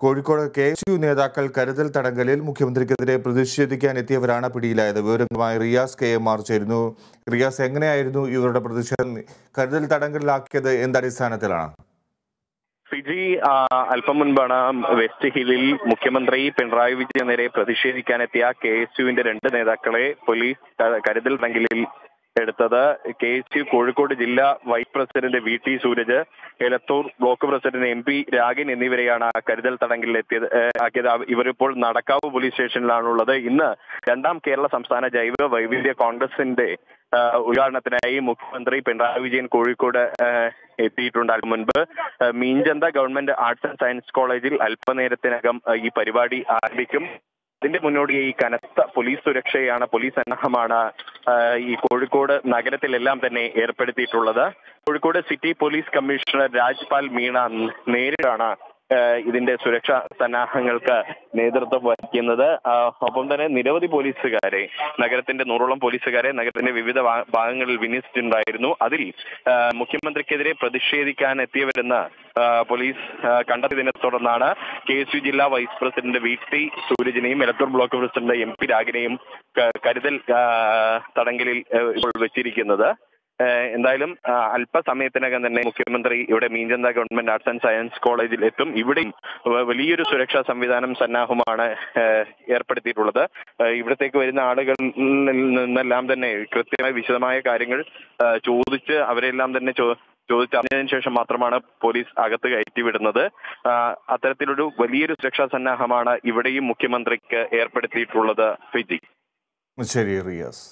Kozhikode KSU നേതാക്കൾ കരുതൽ തടങ്കലിൽ മുഖ്യമന്ത്രിക്കെതിരെ പ്രതിഷേധിക്കാൻ എത്തിയവരാണ് പിടിയിലായത്. വിവരങ്ങളുമായി റിയാസ് KMR ചേരുന്നു. റിയാസ്, എങ്ങനെയായിരുന്നു ഇവരുടെ പ്രതിഷേധം? കരുതൽ തടങ്കലിലാക്കിയത് എന്തടിസ്ഥാനത്തിലാണ്? ഫിജി അല്പം മുൻപാണ് വെസ്റ്റ് ഹില്ലിൽ മുഖ്യമന്ത്രി പിണറായി വിജയൻ നേരെ പ്രതിഷേധിക്കാനെത്തിയ KSUവിന്റെ 2 നേതാക്കളെ പോലീസ് കരുതൽ തടങ്കലിൽ എടുത്തത്. KSU കോഴിക്കോട് ജില്ലാ vice president VT Suraj, Elathur block president MP Ragin എന്നിവരെയാണ് കരുതൽ തടങ്കലിൽ ആക്കിയത്. ഇവരിപ്പോൾ നടക്കാവ് പോലീസ് സ്റ്റേഷനിലാണുള്ളത്. ഇന്ന് 2ാം കേരള സംസ്ഥാന ജൈവ വൈവിധ്യ കോൺഗ്രസിന്റെ ഉദ്ഘാടനത്തിനായി മുഖ്യമന്ത്രി പിണറായി വിജയൻ കോഴിക്കോട് എത്തിയിട്ടുണ്ട്. അതിനു മുൻപ് മീഞ്ചന്ത ഗവൺമെന്റ് ആർട്സ് ആൻഡ് സയൻസ് കോളേജിൽ അല്പനേരത്തിനകം ഈ പരിപാടി ആരംഭിക്കും. ഇതിന്റെ മുന്നോടിയായി കനത്ത പോലീസ് സുരക്ഷയാണ്, പോലീസ് സന്നാഹമാണ് ഈ കോഴിക്കോട് നഗരത്തിലെല്ലാം തന്നെ ഏർപ്പെടുത്തിയിട്ടുള്ളത്. Kozhikode city police commissioner Rajpal Meena നേരിട്ടാണ് ഇതിന്റെ സുരക്ഷാ സന്നാഹങ്ങൾക്ക് നേതൃത്വം വഹിക്കുന്നത്. ഒപ്പം തന്നെ നിരവധി പോലീസുകാരെ, നഗരത്തിന്റെ 100ഓളം പോലീസുകാരെ നഗരത്തിന്റെ വിവിധ ഭാഗങ്ങളിൽ വിന്യസിച്ചിട്ടുണ്ടായിരുന്നു. അതിൽ മുഖ്യമന്ത്രിക്കെതിരെ പ്രതിഷേധിക്കാൻ എത്തിയവരെന്ന് പോലീസ് കണ്ടെത്തിയതിനെ തുടർന്നാണ് KSU ജില്ലാ വൈസ് പ്രസിഡന്റ് VT സൂരജിനെയും എലത്തൂർ ബ്ലോക്ക് പ്രസിഡന്റ് MP രാഗിനെയും കരുതൽ തടങ്കലിൽ ഇപ്പോൾ വെച്ചിരിക്കുന്നത്. എന്തായാലും അല്പസമയത്തിനകം തന്നെ മുഖ്യമന്ത്രി ഇവിടെ Meenchanda government arts and science കോളേജിൽ എത്തും. ഇവിടെയും വലിയൊരു സുരക്ഷാ സംവിധാനം സന്നാഹമാണ് ഏർപ്പെടുത്തിയിട്ടുള്ളത്. ഇവിടത്തേക്ക് വരുന്ന ആളുകളിൽ നിന്നെല്ലാം തന്നെ കൃത്യമായ വിശദമായ കാര്യങ്ങൾ ചോദിച്ച് അവരെല്ലാം തന്നെ ചോദിച്ചറിഞ്ഞതിനു ശേഷം മാത്രമാണ് പോലീസ് അകത്ത് കയറ്റിവിടുന്നത്. അത്തരത്തിലൊരു വലിയൊരു സുരക്ഷാ സന്നാഹമാണ് ഇവിടെയും മുഖ്യമന്ത്രിക്ക് ഏർപ്പെടുത്തിയിട്ടുള്ളത്. ഫിജി. ശരി റിയാസ്.